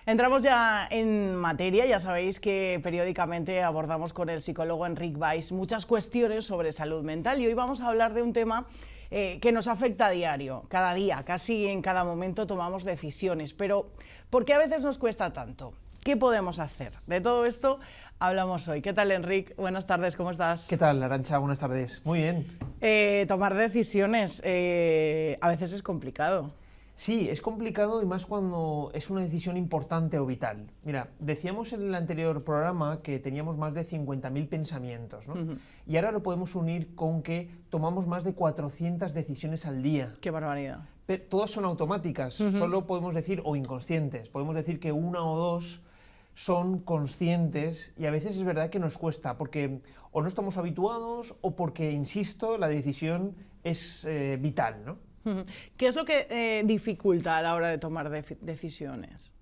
Entramos ya en materia, ya sabéis que periódicamente abordamos con el psicólogo Enric Valls muchas cuestiones sobre salud mental y hoy vamos a hablar de un tema que nos afecta a diario, cada día, casi en cada momento tomamos decisiones, pero ¿por qué a veces nos cuesta tanto? ¿Qué podemos hacer? De todo esto hablamos hoy. ¿Qué tal, Enric? Buenas tardes, ¿cómo estás? ¿Qué tal, Arantxa? Buenas tardes. Muy bien. Tomar decisiones a veces es complicado. Sí, es complicado y más cuando es una decisión importante o vital. Mira, decíamos en el anterior programa que teníamos más de 50.000 pensamientos, ¿no? Y ahora lo podemos unir con que tomamos más de 400 decisiones al día. ¡Qué barbaridad! Pero todas son automáticas, solo podemos decir, o inconscientes, podemos decir que una o dos son conscientes y a veces es verdad que nos cuesta, porque o no estamos habituados o porque, insisto, la decisión es vital, ¿no? ¿Qué es lo que dificulta a la hora de tomar decisiones?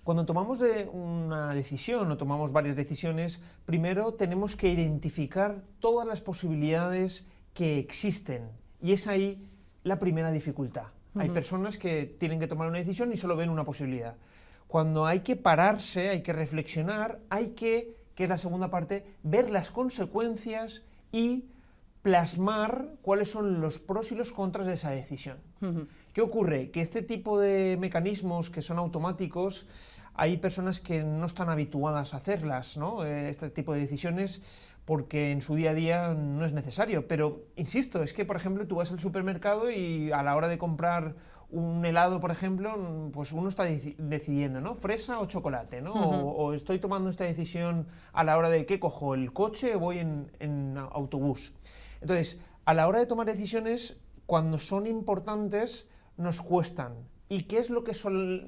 Cuando tomamos una decisión o tomamos varias decisiones, primero tenemos que identificar todas las posibilidades que existen y es ahí la primera dificultad. Hay personas que tienen que tomar una decisión y solo ven una posibilidad. Cuando hay que pararse, hay que reflexionar, que es la segunda parte, ver las consecuencias y plasmar cuáles son los pros y los contras de esa decisión. ¿Qué ocurre? Que este tipo de mecanismos que son automáticos, hay personas que no están habituadas a hacerlas, ¿no? Este tipo de decisiones, porque en su día a día no es necesario. Pero, insisto, es que, por ejemplo, tú vas al supermercado y a la hora de comprar un helado, por ejemplo, pues uno está decidiendo, ¿no? Fresa o chocolate, ¿no? O estoy tomando esta decisión a la hora de ¿qué cojo? ¿El coche o voy en autobús? Entonces, a la hora de tomar decisiones, cuando son importantes, nos cuestan. ¿Y qué es lo que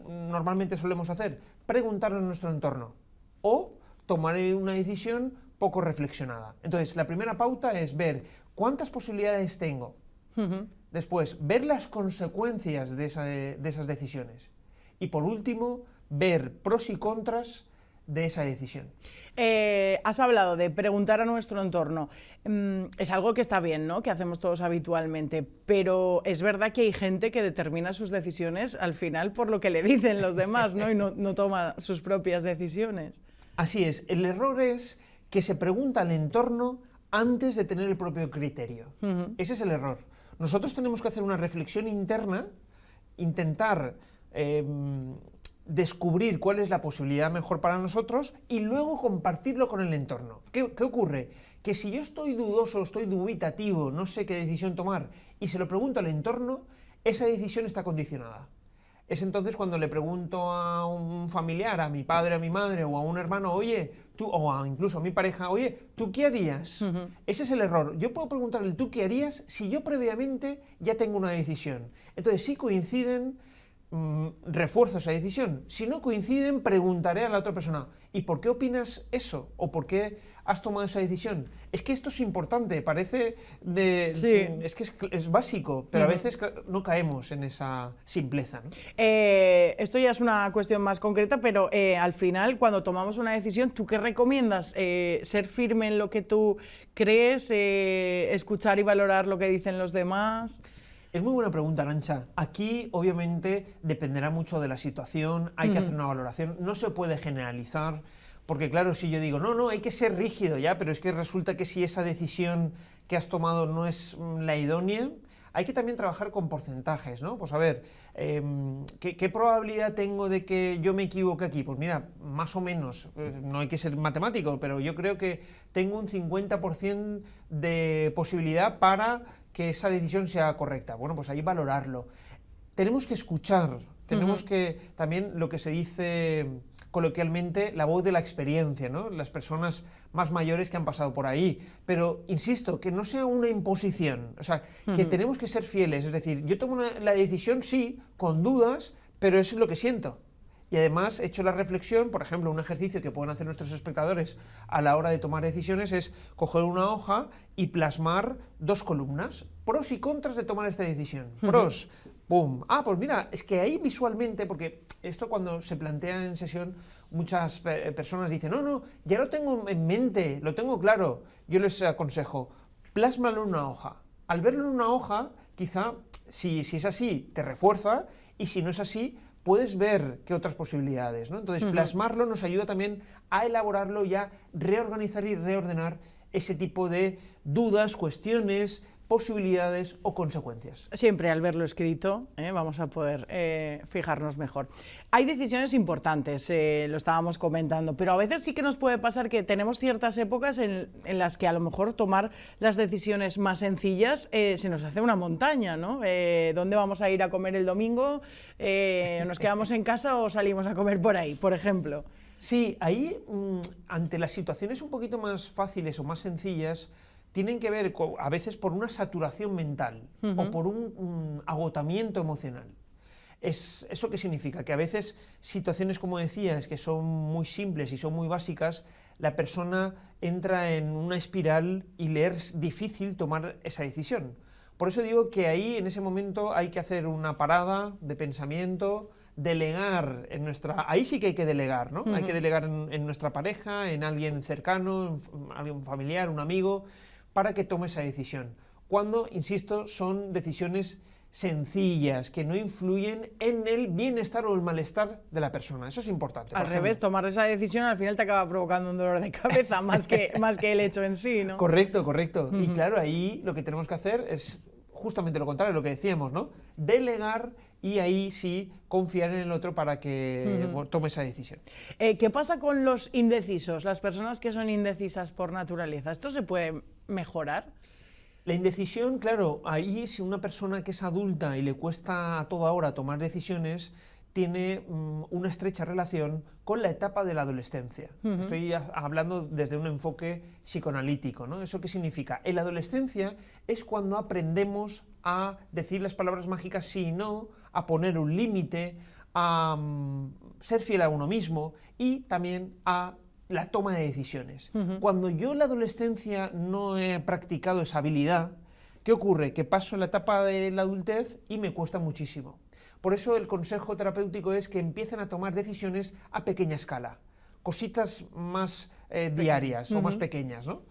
normalmente solemos hacer? Preguntar en nuestro entorno o tomar una decisión poco reflexionada. Entonces, la primera pauta es ver cuántas posibilidades tengo. Después, ver las consecuencias de esas decisiones. Y por último, ver pros y contras de esa decisión. Has hablado de preguntar a nuestro entorno. Es algo que está bien, ¿no? Que hacemos todos habitualmente, pero es verdad que hay gente que determina sus decisiones al final por lo que le dicen los demás, ¿no? Y no toma sus propias decisiones. Así es. El error es que se pregunta al entorno antes de tener el propio criterio. Ese es el error. Nosotros tenemos que hacer una reflexión interna, intentar descubrir cuál es la posibilidad mejor para nosotros y luego compartirlo con el entorno. ¿Qué ocurre? Que si yo estoy dudoso, estoy dubitativo, no sé qué decisión tomar y se lo pregunto al entorno, esa decisión está condicionada. Es entonces cuando le pregunto a un familiar, a mi padre, a mi madre o a un hermano, oye, tú, incluso a mi pareja, oye, ¿tú qué harías? Ese es el error. Yo puedo preguntarle, ¿tú qué harías? Si yo previamente ya tengo una decisión. Entonces, si coinciden, refuerzo esa decisión. Si no coinciden, preguntaré a la otra persona, ¿y por qué opinas eso? ¿O por qué has tomado esa decisión? Es que esto es importante, parece es que es básico, pero a veces no caemos en esa simpleza, ¿no? Esto ya es una cuestión más concreta, pero al final, cuando tomamos una decisión, ¿tú qué recomiendas? ¿Ser firme en lo que tú crees? ¿Escuchar y valorar lo que dicen los demás? Es muy buena pregunta, Arantxa. Aquí, obviamente, dependerá mucho de la situación, hay que hacer una valoración, no se puede generalizar, porque claro, si yo digo, no, hay que ser rígido ya, pero es que resulta que si esa decisión que has tomado no es la idónea, hay que también trabajar con porcentajes, ¿no? Pues a ver, ¿qué probabilidad tengo de que yo me equivoque aquí? Pues mira, más o menos, no hay que ser matemático, pero yo creo que tengo un 50% de posibilidad para que esa decisión sea correcta. Bueno, pues ahí valorarlo. Tenemos que escuchar, tenemos que también lo que se dice coloquialmente, la voz de la experiencia, ¿no? Las personas más mayores que han pasado por ahí. Pero, insisto, que no sea una imposición, o sea, que tenemos que ser fieles, es decir, yo tomo la decisión, sí, con dudas, pero eso es lo que siento. Y además he hecho la reflexión, por ejemplo, un ejercicio que pueden hacer nuestros espectadores a la hora de tomar decisiones es coger una hoja y plasmar 2 columnas, pros y contras de tomar esta decisión. Pros, ¡pum! Pues mira, es que ahí visualmente, porque esto cuando se plantea en sesión, muchas personas dicen, no, ya lo tengo en mente, lo tengo claro. Yo les aconsejo, plásmalo en una hoja. Al verlo en una hoja, quizá, si es así, te refuerza, y si no es así, puedes ver qué otras posibilidades, ¿no? Entonces, plasmarlo nos ayuda también a elaborarlo y a reorganizar y reordenar ese tipo de dudas, cuestiones, posibilidades o consecuencias. Siempre al verlo escrito vamos a poder fijarnos mejor. Hay decisiones importantes, lo estábamos comentando, pero a veces sí que nos puede pasar que tenemos ciertas épocas en las que a lo mejor tomar las decisiones más sencillas se nos hace una montaña, ¿no? ¿Dónde vamos a ir a comer el domingo? ¿Nos quedamos en casa o salimos a comer por ahí, por ejemplo? Sí, ahí, ante las situaciones un poquito más fáciles o más sencillas, tienen que ver a veces por una saturación mental o por un agotamiento emocional. ¿Eso qué significa? Que a veces situaciones, como decías, que son muy simples y son muy básicas, la persona entra en una espiral y le es difícil tomar esa decisión. Por eso digo que ahí, en ese momento, hay que hacer una parada de pensamiento, delegar ahí sí que hay que delegar, ¿no? Hay que delegar en nuestra pareja, en alguien cercano, en alguien familiar, un amigo, para que tome esa decisión. Cuando, insisto, son decisiones sencillas, que no influyen en el bienestar o el malestar de la persona. Eso es importante. Al revés, tomar esa decisión al final te acaba provocando un dolor de cabeza más que el hecho en sí, ¿no? Correcto, correcto. Y claro, ahí lo que tenemos que hacer es justamente lo contrario, lo que decíamos, ¿no? Delegar y ahí sí confiar en el otro para que tome esa decisión. ¿Qué pasa con los indecisos, las personas que son indecisas por naturaleza? ¿Esto se puede mejorar? La indecisión, claro, ahí si una persona que es adulta y le cuesta a toda hora tomar decisiones, tiene una estrecha relación con la etapa de la adolescencia. Estoy hablando desde un enfoque psicoanalítico, ¿no? ¿Eso qué significa? En la adolescencia es cuando aprendemos a decir las palabras mágicas sí y no, a poner un límite, a ser fiel a uno mismo y también a la toma de decisiones. Cuando yo en la adolescencia no he practicado esa habilidad, ¿qué ocurre? Que paso en la etapa de la adultez y me cuesta muchísimo. Por eso el consejo terapéutico es que empiecen a tomar decisiones a pequeña escala, cositas más diarias o más pequeñas, ¿no?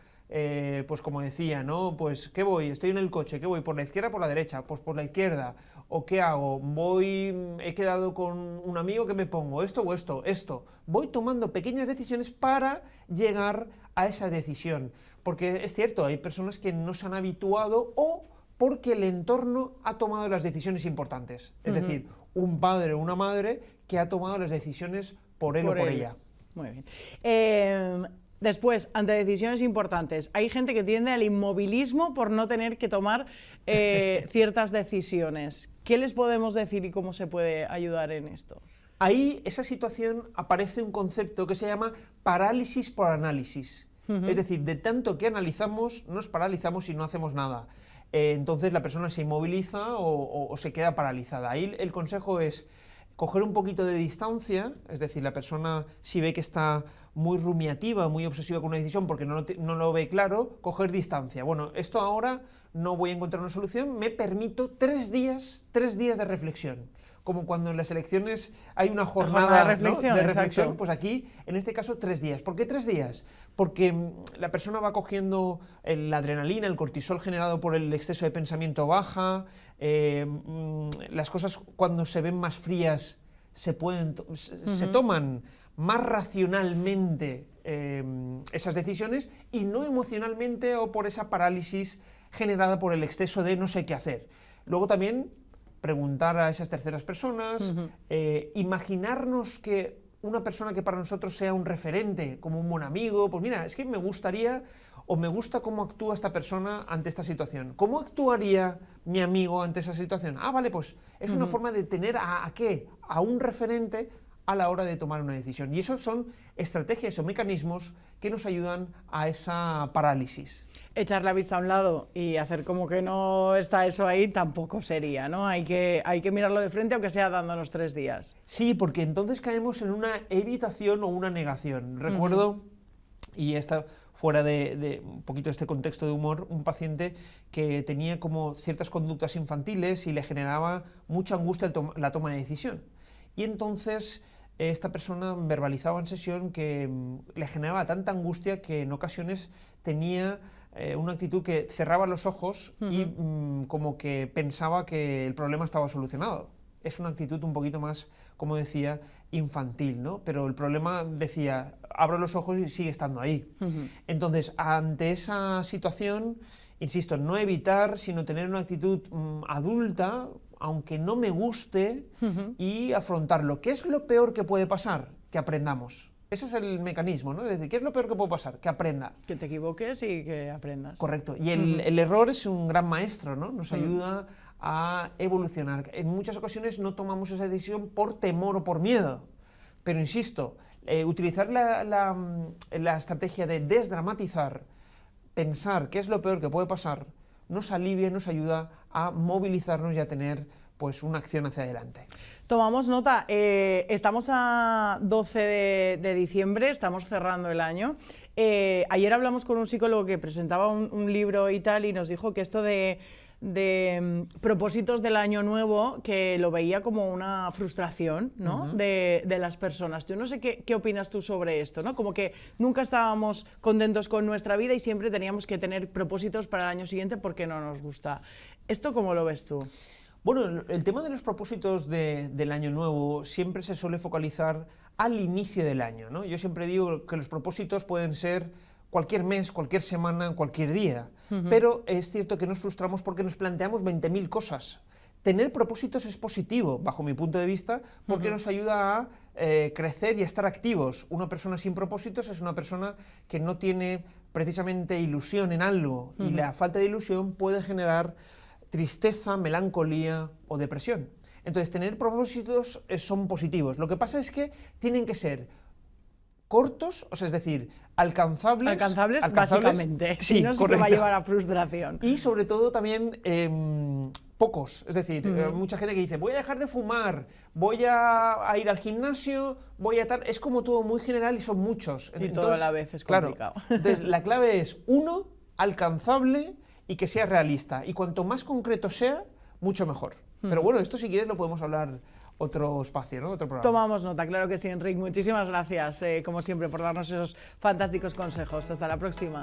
Pues como decía, ¿no? Pues ¿qué voy? Estoy en el coche, ¿qué voy? ¿Por la izquierda o por la derecha? Pues por la izquierda. ¿O qué hago? He quedado con un amigo, ¿qué me pongo? ¿Esto o esto? Esto. Voy tomando pequeñas decisiones para llegar a esa decisión. Porque es cierto, hay personas que no se han habituado o porque el entorno ha tomado las decisiones importantes. Es decir, un padre o una madre que ha tomado las decisiones por él o por ella. Muy bien. Después, ante decisiones importantes, hay gente que tiende al inmovilismo por no tener que tomar ciertas decisiones. ¿Qué les podemos decir y cómo se puede ayudar en esto? Ahí, esa situación, aparece un concepto que se llama parálisis por análisis. Es decir, de tanto que analizamos, nos paralizamos y no hacemos nada. Entonces la persona se inmoviliza o se queda paralizada. Ahí el consejo es coger un poquito de distancia, es decir, la persona si ve que está muy rumiativa, muy obsesiva con una decisión porque no lo ve claro, coger distancia. Bueno, esto ahora no voy a encontrar una solución, me permito 3 días de reflexión. Como cuando en las elecciones hay una jornada de reflexión, ¿no? de reflexión, exacto. pues aquí, en este caso, 3 días. ¿Por qué 3 días? Porque la persona va cogiendo la adrenalina, el cortisol generado por el exceso de pensamiento baja, las cosas cuando se ven más frías se toman más racionalmente esas decisiones y no emocionalmente o por esa parálisis generada por el exceso de no sé qué hacer. Luego también preguntar a esas terceras personas, imaginarnos que una persona que para nosotros sea un referente, como un buen amigo, pues mira, es que me gustaría o me gusta cómo actúa esta persona ante esta situación. ¿Cómo actuaría mi amigo ante esa situación? Ah, vale, pues es una forma de tener ¿a qué? A un referente a la hora de tomar una decisión. Y esos son estrategias o mecanismos que nos ayudan a esa parálisis. Echar la vista a un lado y hacer como que no está eso ahí tampoco sería, ¿no? Hay que mirarlo de frente aunque sea dándonos 3 días. Sí, porque entonces caemos en una evitación o una negación. Recuerdo, y está fuera de un poquito este contexto de humor, un paciente que tenía como ciertas conductas infantiles y le generaba mucha angustia la toma de decisión. Y entonces esta persona verbalizaba en sesión que le generaba tanta angustia que en ocasiones tenía una actitud que cerraba los ojos y como que pensaba que el problema estaba solucionado. es una actitud un poquito más, como decía, infantil, ¿no? Pero el problema, decía, abro los ojos y sigue estando ahí. Entonces, ante esa situación, insisto, no evitar, sino tener una actitud adulta, aunque no me guste, y afrontarlo. ¿Qué es lo peor que puede pasar? Que aprendamos. Ese es el mecanismo, ¿no? Es decir, ¿qué es lo peor que puede pasar? Que aprenda. Que te equivoques y que aprendas. Correcto. Y el error es un gran maestro, ¿no? Nos ayuda a evolucionar. En muchas ocasiones no tomamos esa decisión por temor o por miedo. Pero insisto, utilizar la estrategia de desdramatizar, pensar qué es lo peor que puede pasar, nos alivia, nos ayuda a movilizarnos y a tener pues una acción hacia adelante. Tomamos nota, estamos a 12 de diciembre, estamos cerrando el año. Ayer hablamos con un psicólogo que presentaba un libro y tal, y nos dijo que esto de propósitos del año nuevo, que lo veía como una frustración, ¿no? de las personas. Yo no sé qué opinas tú sobre esto, ¿no? Como que nunca estábamos contentos con nuestra vida y siempre teníamos que tener propósitos para el año siguiente porque no nos gusta. ¿Esto cómo lo ves tú? Bueno, el tema de los propósitos del año nuevo siempre se suele focalizar al inicio del año, ¿no? Yo siempre digo que los propósitos pueden ser cualquier mes, cualquier semana, cualquier día, pero es cierto que nos frustramos porque nos planteamos 20.000 cosas. Tener propósitos es positivo, bajo mi punto de vista, porque nos ayuda a crecer y a estar activos. Una persona sin propósitos es una persona que no tiene precisamente ilusión en algo, y la falta de ilusión puede generar tristeza, melancolía o depresión. Entonces, tener propósitos son positivos. Lo que pasa es que tienen que ser cortos, o sea, es decir, alcanzables básicamente, sí, si no, sí que va a llevar a frustración. Y sobre todo también pocos, es decir, mucha gente que dice, voy a dejar de fumar, voy a ir al gimnasio, voy a tal, es como todo muy general y son muchos. Y entonces, todo a la vez es complicado. Claro, entonces, la clave es, uno, alcanzable y que sea realista, y cuanto más concreto sea, mucho mejor. Pero bueno, esto si quieres lo podemos hablar otro espacio, ¿no? Otro programa. Tomamos nota, claro que sí, Enric. Muchísimas gracias, como siempre, por darnos esos fantásticos consejos. Hasta la próxima.